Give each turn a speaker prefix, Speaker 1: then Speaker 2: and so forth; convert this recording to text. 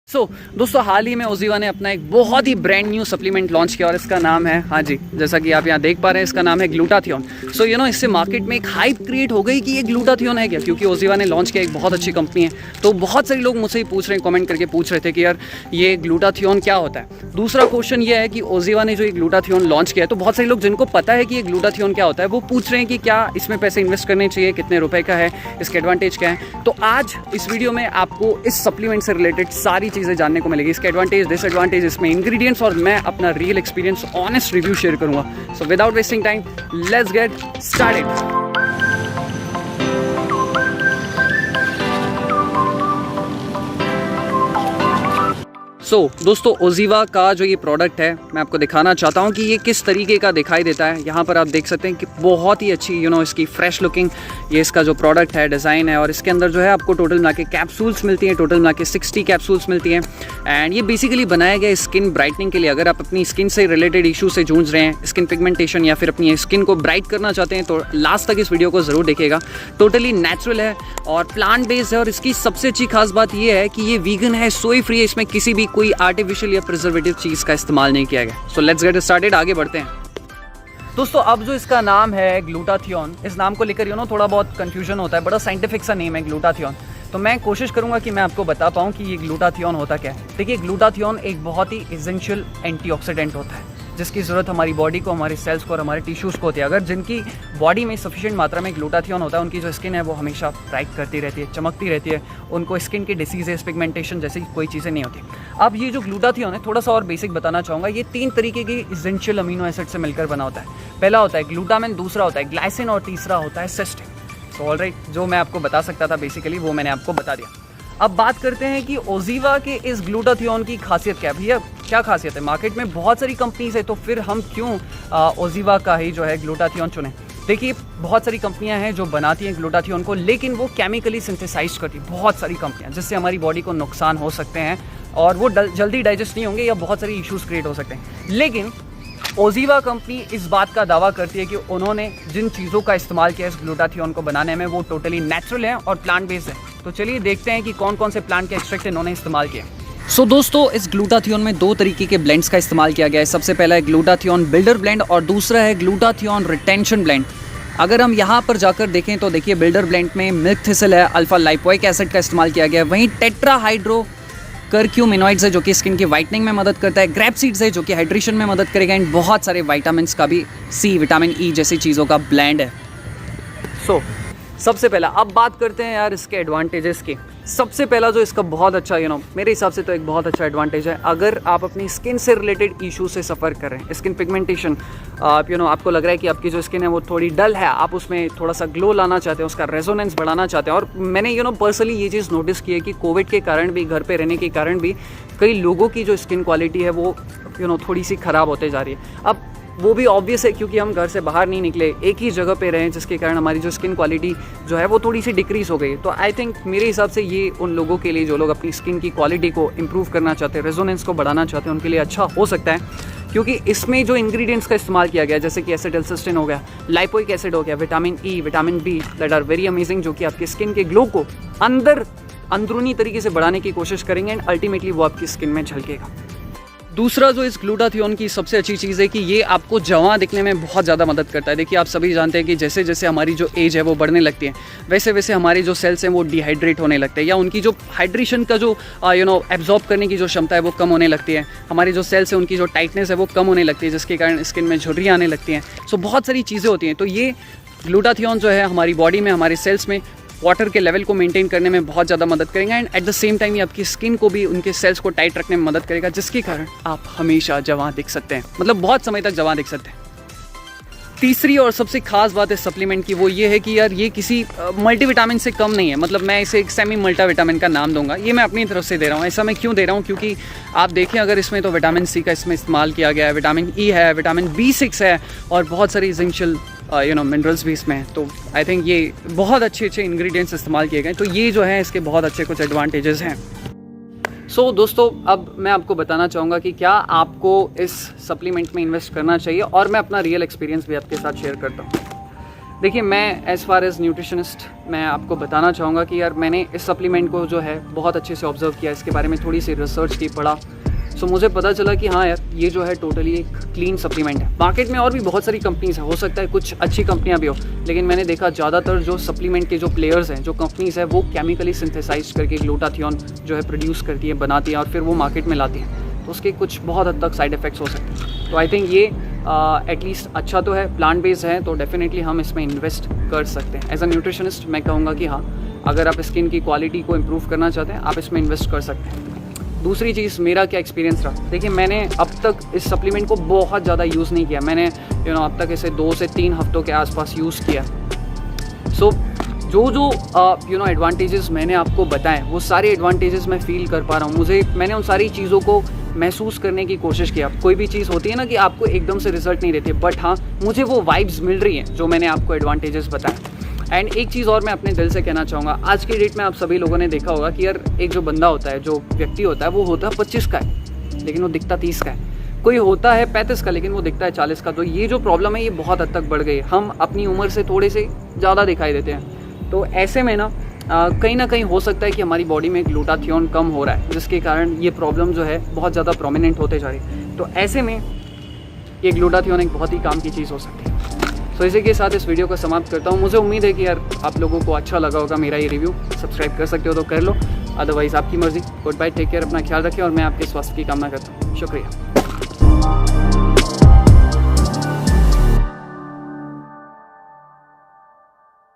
Speaker 1: दोस्तों हाल ही में ओजीवा ने अपना एक बहुत ही ब्रांड न्यू सप्लीमेंट लॉन्च किया और इसका नाम है, हाँ जी, जैसा कि आप यहाँ देख पा रहे हैं, इसका नाम है ग्लूटाथियोन। इससे मार्केट में एक हाइप क्रिएट हो गई कि ये ग्लूटाथियोन है क्या, क्योंकि ओजीवा ने लॉन्च किया, एक बहुत अच्छी कंपनी है। तो बहुत सारे लोग मुझसे ही पूछ रहे हैं, कमेंट करके पूछ रहे थे कि यार ये ग्लूटाथियोन क्या होता है। दूसरा क्वेश्चन ये है कि ओजीवा ने जो ये ग्लूटाथियोन लॉन्च किया है, तो बहुत सारे लोग जिनको पता है कि ये ग्लूटाथियोन क्या होता है वो पूछ रहे हैं कि क्या इसमें पैसे इन्वेस्ट करने चाहिए, कितने रुपए का है, इसके एडवांटेज क्या है। तो आज इस वीडियो में आपको इस सप्लीमेंट से रिलेटेड सारी चीज़ें जानने को मिलेगी, इसके एडवांटेज, डिसएडवांटेज, इसमें इंग्रेडिएंट्स, और मैं अपना real experience, honest review share करूंगा। So without wasting time, let's get started. दोस्तों ओजीवा का जो ये प्रोडक्ट है, मैं आपको दिखाना चाहता हूँ कि ये किस तरीके का दिखाई देता है। यहाँ पर आप देख सकते हैं कि बहुत ही अच्छी इसकी फ्रेश लुकिंग ये इसका जो प्रोडक्ट है, डिज़ाइन है, और इसके अंदर जो है आपको टोटल मिला के कैप्सूल्स मिलती हैं, टोटल मिला के 60 कैप्सूल्स मिलती हैं। एंड ये बेसिकली बनाया गया स्किन ब्राइटनिंग के लिए। अगर आप अपनी स्किन से रिलेटेड इशू से जूझ रहे हैं, स्किन पिगमेंटेशन, या फिर अपनी स्किन को ब्राइट करना चाहते हैं, तो लास्ट तक इस वीडियो को ज़रूर देखिएगा। टोटली नेचुरल है और प्लांट बेस्ड है, और इसकी सबसे अच्छी खास बात ये है कि ये वीगन है, सोई फ्री है, इसमें किसी भी कोई आर्टिफिशियल या प्रिजर्वेटिव चीज़ का इस्तेमाल नहीं किया गया। सो लेट्स गेट स्टार्टेड, आगे बढ़ते हैं। दोस्तों अब जो इसका नाम है ग्लूटाथियोन, इस नाम को लेकर थोड़ा बहुत कंफ्यूजन होता है, बड़ा साइंटिफिक सा नेम है ग्लूटाथियोन। तो मैं कोशिश करूंगा कि मैं आपको बता पाऊँ कि ये ग्लूटाथियोन होता क्या है। देखिए, ग्लूटाथियोन एक बहुत ही एसेंशियल एंटीऑक्सीडेंट होता है, जिसकी ज़रूरत हमारी बॉडी को, हमारे सेल्स को और हमारे टिश्यूज़ को होती है। अगर जिनकी बॉडी में सफिशिएंट मात्रा में ग्लूटाथियोन होता है, उनकी जो स्किन है वो हमेशा ब्राइट करती रहती है, चमकती रहती है, उनको स्किन की डिसीजेस, पिगमेंटेशन जैसी कोई चीज़ें नहीं होती। अब ये जो ग्लूटाथियोन है, थोड़ा सा और बेसिक बताना चाहूँगा, ये 3 तरीके की एसेंशियल अमीनो एसिड से मिलकर बना होता है। पहला होता है ग्लूटामिन, दूसरा होता है ग्लाइसिन, और तीसरा होता है सिस्टीन। सो ऑलराइट, जो मैं आपको बता सकता था बेसिकली वो मैंने आपको बता दिया। अब बात करते हैं कि ओजीवा के इस ग्लूटाथियोन की खासियत क्या है। भैया क्या खासियत है? मार्केट में बहुत सारी कंपनीज है, तो फिर हम क्यों ओजीवा का ही जो है ग्लूटाथियोन चुने? देखिए, बहुत सारी कंपनियां हैं जो बनाती हैं ग्लूटाथियोन को, लेकिन वो केमिकली सिंथेसाइज करती हैं, बहुत सारी कंपनियां, जिससे हमारी बॉडी को नुकसान हो सकते हैं और वो जल्दी डाइजेस्ट नहीं होंगे या बहुत सारी इश्यूज क्रिएट हो सकते हैं। लेकिन ओजीवा कंपनी इस बात का दावा करती है कि उन्होंने जिन चीज़ों का इस्तेमाल किया इस ग्लूटाथियोन को बनाने में, वो टोटली नेचुरल है और प्लांट बेस्ड है। तो चलिए देखते हैं कि कौन कौन से प्लांट के एक्सट्रैक्ट इन्होंने इस्तेमाल किए। दोस्तों इस ग्लूटाथियोन में 2 तरीके के ब्लेंड्स का इस्तेमाल किया गया है। सबसे पहला है ग्लूटाथियोन बिल्डर ब्लेंड और दूसरा है ग्लूटाथियोन रिटेंशन ब्लेंड। अगर हम यहाँ पर जाकर देखें तो देखिए, बिल्डर ब्लेंड में मिल्क थिसल है, अल्फा लाइपोइक एसिड का इस्तेमाल किया गया है। वहीं टेट्राहाइड्रो कर्क्यूमिनॉइड्स है जो कि स्किन की वाइटनिंग में मदद करता है, ग्रेप सीड्स है जो कि हाइड्रेशन में मदद करेगा, एंड बहुत सारे विटामिन का भी, सी, विटामिन ई जैसी चीज़ों का ब्लेंड है। सबसे पहला अब बात करते हैं यार इसके एडवांटेजेस की। सबसे पहला जो इसका बहुत अच्छा मेरे हिसाब से तो एक बहुत अच्छा एडवांटेज है, अगर आप अपनी स्किन से रिलेटेड इशू से सफ़र कर रहे हैं, स्किन पिगमेंटेशन, आपको लग रहा है कि आपकी जो स्किन है वो थोड़ी डल है, आप उसमें थोड़ा सा ग्लो लाना चाहते हैं, उसका रेजोनेंस बढ़ाना चाहते हैं। और मैंने पर्सनली ये चीज़ नोटिस की है कि कोविड के कारण भी, घर पे रहने के कारण भी, कई लोगों की जो स्किन क्वालिटी है वो थोड़ी सी ख़राब होते जा रही है। अब वो भी ऑब्वियस है क्योंकि हम घर से बाहर नहीं निकले, एक ही जगह पे रहे, जिसके कारण हमारी जो स्किन क्वालिटी जो है वो थोड़ी सी डिक्रीज़ हो गई। तो आई थिंक मेरे हिसाब से ये उन लोगों के लिए जो लोग अपनी स्किन की क्वालिटी को इम्प्रूव करना चाहते हैं, रेजोनेंस को बढ़ाना चाहते हैं, उनके लिए अच्छा हो सकता है। क्योंकि इसमें जो इंग्रेडिएंट्स का इस्तेमाल किया गया, जैसे कि एसिटिलसिस्टिन हो गया, लाइपोइक एसिड हो गया, vitamin E, vitamin B, that are very amazing, जो कि आपकी स्किन के ग्लो को अंदरूनी तरीके से बढ़ाने की कोशिश करेंगे, एंड अल्टीमेटली वो आपकी स्किन में झलकेगा। दूसरा जो इस ग्लूटाथियोन की सबसे अच्छी चीज़ है कि ये आपको जवां दिखने में बहुत ज़्यादा मदद करता है। देखिए, आप सभी जानते हैं कि जैसे जैसे हमारी जो एज है वो बढ़ने लगती है, वैसे वैसे हमारे जो सेल्स हैं वो डिहाइड्रेट होने लगते हैं, या उनकी जो हाइड्रेशन का जो एब्जॉर्ब करने की जो क्षमता है वो कम होने लगती है। हमारी जो सेल्स है उनकी जो टाइटनेस है वो कम होने लगती है, जिसके कारण स्किन में झुर्रियाँ आने लगती हैं। सो बहुत सारी चीज़ें होती हैं। तो ये ग्लूटाथियोन जो है हमारी बॉडी में, हमारे सेल्स में वाटर के लेवल को मेंटेन करने में बहुत ज़्यादा मदद करेगा, and at the same time ये आपकी स्किन को भी, उनके सेल्स को टाइट रखने में मदद करेगा, जिसके कारण आप हमेशा जवां दिख सकते हैं, मतलब बहुत समय तक जवां दिख सकते हैं। तीसरी और सबसे खास बात है सप्लीमेंट की, वो ये है कि यार ये किसी मल्टीविटामिन से कम नहीं है। मतलब मैं इसे एक सेमी मल्टाविटामिन का नाम दूंगा, ये मैं अपनी तरफ से दे रहा हूँ। ऐसा मैं क्यों दे रहा हूँ? क्योंकि आप देखें, अगर इसमें तो विटामिन सी का इसमें इस्तेमाल किया गया है, विटामिन ई है, विटामिन B6 है, और बहुत सारी एसेंशियल मिनरल्स भी इसमें हैं। तो आई थिंक ये बहुत अच्छे अच्छे इंग्रेडिएंट्स इस्तेमाल किए गए। तो ये जो है इसके बहुत अच्छे कुछ एडवांटेजेस हैं। दोस्तों अब मैं आपको बताना चाहूँगा कि क्या आपको इस सप्लीमेंट में इन्वेस्ट करना चाहिए, और मैं अपना रियल एक्सपीरियंस भी आपके साथ शेयर करता हूँ। देखिए, मैं एज़ फार एज़ न्यूट्रिशनिस्ट मैं आपको बताना चाहूँगा कि यार मैंने इस सप्लीमेंट को जो है बहुत अच्छे से ऑब्ज़र्व किया, इसके बारे में थोड़ी सी रिसर्च की, पढ़ा। सो मुझे पता चला कि हाँ यार, ये जो है टोटली एक क्लीन सप्लीमेंट है। मार्केट में और भी बहुत सारी कंपनीज़ हैं, हो सकता है कुछ अच्छी कंपनियाँ भी हो, लेकिन मैंने देखा ज़्यादातर जो सप्लीमेंट के जो प्लेयर्स हैं, जो कंपनीज़ हैं, वो केमिकली सिंथेसाइज करके ग्लूटाथियोन जो है प्रोड्यूस करती है, बनाती है और फिर वो मार्केट में लाती है। तो उसके कुछ बहुत हद तक साइड इफ़ेक्ट्स हो सकते हैं। तो आई थिंक ये एटलीस्ट अच्छा तो है, प्लांट बेस्ड है, तो डेफिनेटली हम इसमें इन्वेस्ट कर सकते हैं। एज अ न्यूट्रिशनिस्ट मैं कहूँगा कि हाँ, अगर आप स्किन की क्वालिटी को इम्प्रूव करना चाहते हैं, आप इसमें इन्वेस्ट कर सकते हैं। दूसरी चीज़, मेरा क्या एक्सपीरियंस रहा, देखिए मैंने अब तक इस सप्लीमेंट को बहुत ज़्यादा यूज़ नहीं किया। मैंने अब तक इसे 2 से 3 हफ्तों के आसपास यूज़ किया। सो जो एडवांटेजेस मैंने आपको बताएं, वो सारे एडवांटेजेस मैं फ़ील कर पा रहा हूँ। मैंने उन सारी चीज़ों को महसूस करने की कोशिश किया। कोई भी चीज़ होती है ना कि आपको एकदम से रिजल्ट नहीं देती, बट हाँ, मुझे वो वाइब्स मिल रही हैं जो मैंने आपको एडवांटेजेस बताए। एंड एक चीज़ और मैं अपने दिल से कहना चाहूँगा, आज की डेट में आप सभी लोगों ने देखा होगा कि यार एक जो बंदा होता है, जो व्यक्ति होता है, वो होता है 25 का है, लेकिन वो दिखता 30 का है। कोई होता है 35 का, लेकिन वो दिखता है 40 का। तो ये जो प्रॉब्लम है, ये बहुत हद तक बढ़ गई है। हम अपनी उम्र से थोड़े से ज़्यादा दिखाई देते हैं। तो ऐसे में ना कहीं ना कहीं हो सकता है कि हमारी बॉडी में ग्लूटाथियोन कम हो रहा है, जिसके कारण ये प्रॉब्लम जो है बहुत ज़्यादा प्रोमिनेंट होते जा रही है। तो ऐसे में ये ग्लूटाथियोन एक बहुत ही काम की चीज़ हो सकती है। तो इसी के साथ इस वीडियो को समाप्त करता हूँ। मुझे उम्मीद है कि यार आप लोगों को अच्छा लगा होगा मेरा ये रिव्यू। सब्सक्राइब कर सकते हो तो कर लो, अदरवाइज़ आपकी मर्ज़ी। गुड बाय, टेक केयर, अपना ख्याल रखें और मैं आपके स्वास्थ्य की कामना करता हूँ। शुक्रिया।